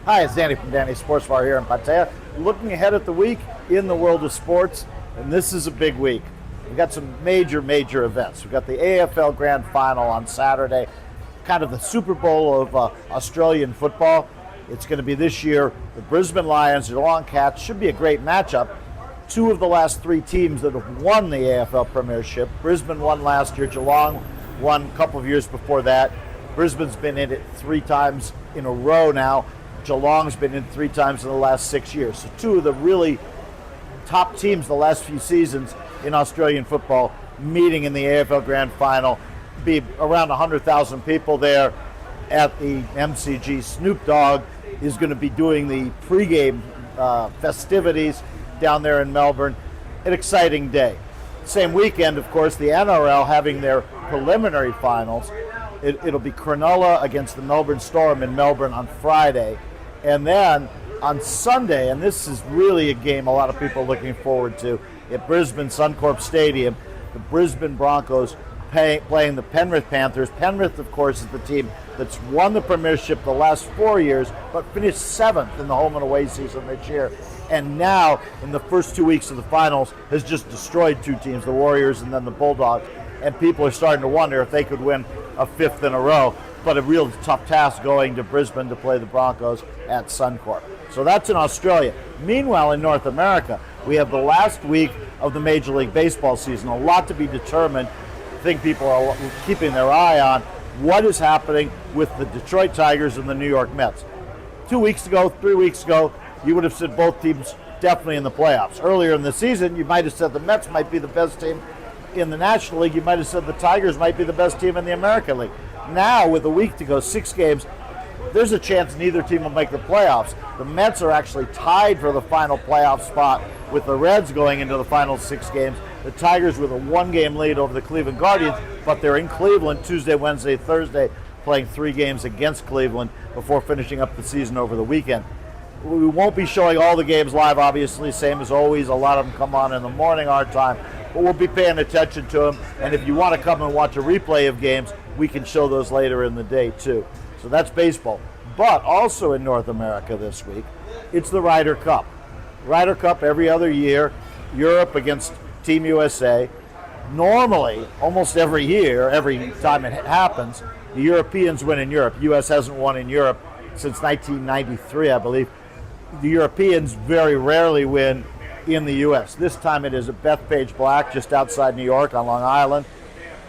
Hi, it's Danny from Danny Sports Bar here in Pattaya. Looking ahead at the week in the world of sports, and this is a big week. We've got some major events. We've got the AFL Grand Final on Saturday, kind of the Super Bowl of Australian football. It's going to be this year the Brisbane Lions, Geelong Cats. Should be a great matchup. Two of the last three teams that have won the AFL Premiership. Brisbane won last year, Geelong won a couple of years before that. Brisbane's been in it 3 times in a row now. Geelong's been in 3 times in the last 6 years. So two of the really top teams the last few seasons in Australian football meeting in the AFL Grand Final. Be around 100,000 people there at the MCG. Snoop Dogg is going to be doing the pregame festivities down there in Melbourne. An exciting day. Same weekend, of course, the NRL having their preliminary finals. It'll be Cronulla against the Melbourne Storm in Melbourne on Friday. And then on Sunday, and this is really a game a lot of people are looking forward to, at Brisbane Suncorp Stadium, the Brisbane Broncos playing the Penrith Panthers. Penrith, of course, is the team that's won the premiership the last 4 years, but finished 7th in the home and away season this year. And now, in the first 2 weeks of the finals, has just destroyed 2 teams, the Warriors and then the Bulldogs. And people are starting to wonder if they could win a 5th in a row. But a real tough task going to Brisbane to play the Broncos at Suncorp. So that's in Australia. Meanwhile, in North America, we have the last week of the Major League Baseball season. A lot to be determined. I think people are keeping their eye on what is happening with the Detroit Tigers and the New York Mets. 2 weeks ago, 3 weeks ago, you would have said both teams definitely in the playoffs. Earlier in the season, you might have said the Mets might be the best team in the National League. You might have said the Tigers might be the best team in the American League. Now, with a week to go, 6 games, there's a chance neither team will make the playoffs. The Mets are actually tied for the final playoff spot with the Reds going into the final 6 games. The Tigers with a 1-game lead over the Cleveland Guardians, but they're in Cleveland Tuesday, Wednesday, Thursday, playing 3 games against Cleveland before finishing up the season over the weekend. We won't be showing all the games live, obviously, same as always. A lot of them come on in the morning, our time, but we'll be paying attention to them. And if you want to come and watch a replay of games, we can show those later in the day, too. So that's baseball. But also in North America this week, it's the Ryder Cup. Ryder Cup every other year, Europe against Team USA. Normally, almost every year, every time it happens, the Europeans win in Europe. U.S. hasn't won in Europe since 1993, I believe. The Europeans very rarely win in the U.S. This time it is at Bethpage Black, just outside New York on Long Island.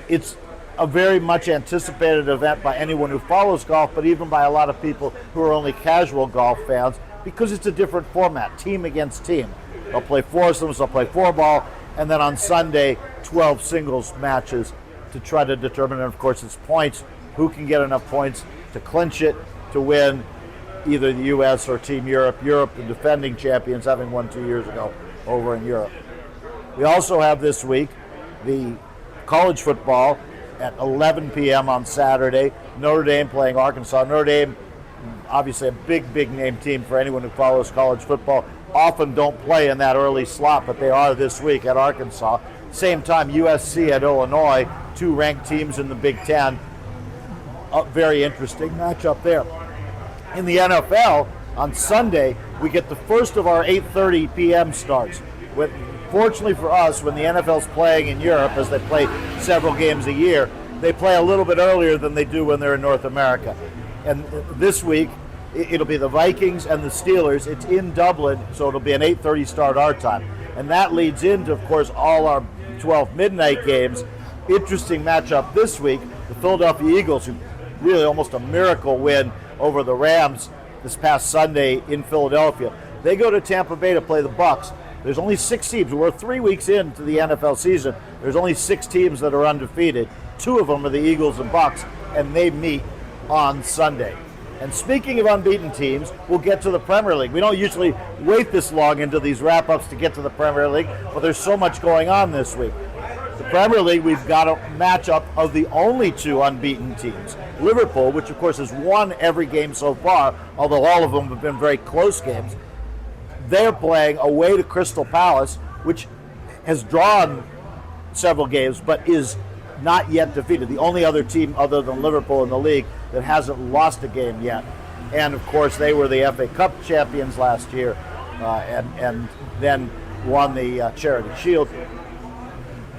It's a very much anticipated event by anyone who follows golf, but even by a lot of people who are only casual golf fans, because it's a different format, team against team. They'll play foursomes, they'll play 4-ball, and then on Sunday, 12 singles matches to try to determine, and of course it's points, who can get enough points to clinch it, to win either the U.S. or Team Europe. Europe, the defending champions, having won 2 years ago over in Europe. We also have this week the college football at 11 p.m. on Saturday. Notre Dame playing Arkansas. Notre Dame, obviously a big name team for anyone who follows college football. Often don't play in that early slot, but they are this week at Arkansas. Same time, USC at Illinois, 2 ranked teams in the Big Ten. A very interesting matchup there. In the NFL, on Sunday, we get the first of our 8:30 p.m. starts. Fortunately for us, when the NFL's playing in Europe, as they play several games a year, they play a little bit earlier than they do when they're in North America. And this week, it'll be the Vikings and the Steelers. It's in Dublin, so it'll be an 8:30 start our time. And that leads into, of course, all our 12 midnight games. Interesting matchup this week. The Philadelphia Eagles, who really almost a miracle win over the Rams this past Sunday in Philadelphia. They go to Tampa Bay to play the Bucs. There's only 6 teams. We're 3 weeks into the NFL season. There's only 6 teams that are undefeated. 2 of them are the Eagles and Bucs, and they meet on Sunday. And speaking of unbeaten teams, we'll get to the Premier League. We don't usually wait this long into these wrap-ups to get to the Premier League, but there's so much going on this week. The Premier League, we've got a matchup of the only 2 unbeaten teams. Liverpool, which of course has won every game so far, although all of them have been very close games. They're playing away to Crystal Palace, which has drawn several games, but is not yet defeated. The only other team other than Liverpool in the league that hasn't lost a game yet. And of course, they were the FA Cup champions last year, and then won the Charity Shield.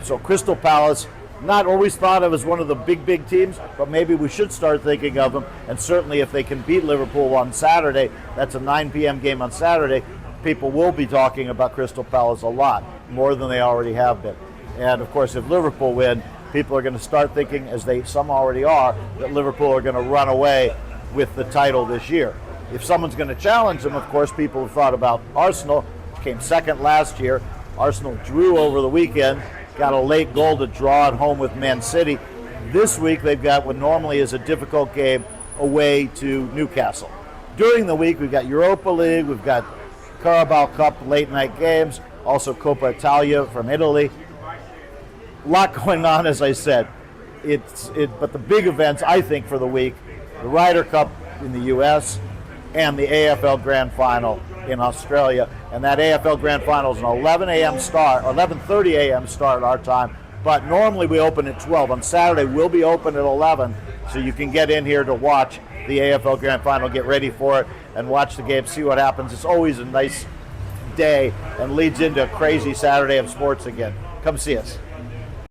So Crystal Palace, not always thought of as one of the big teams, but maybe we should start thinking of them. And certainly if they can beat Liverpool on Saturday, that's a 9 p.m. game on Saturday, people will be talking about Crystal Palace a lot, more than they already have been. And of course, if Liverpool win, people are going to start thinking, as some already are, that Liverpool are going to run away with the title this year. If someone's going to challenge them, of course, people have thought about Arsenal, which came second last year. Arsenal drew over the weekend, got a late goal to draw at home with Man City. This week they've got what normally is a difficult game away to Newcastle. During the week we've got Europa League, we've got Carabao Cup late night games, also Coppa Italia from Italy. A lot going on, as I said. But the big events, I think, for the week, the Ryder Cup in the U.S. and the AFL Grand Final in Australia. And that AFL Grand Final is an 11 a.m. start, or 11:30 a.m. start our time. But normally we open at 12. On Saturday, we'll be open at 11, so you can get in here to watch the AFL Grand Final, get ready for it, and watch the game, see what happens. It's always a nice day and leads into a crazy Saturday of sports again. Come see us.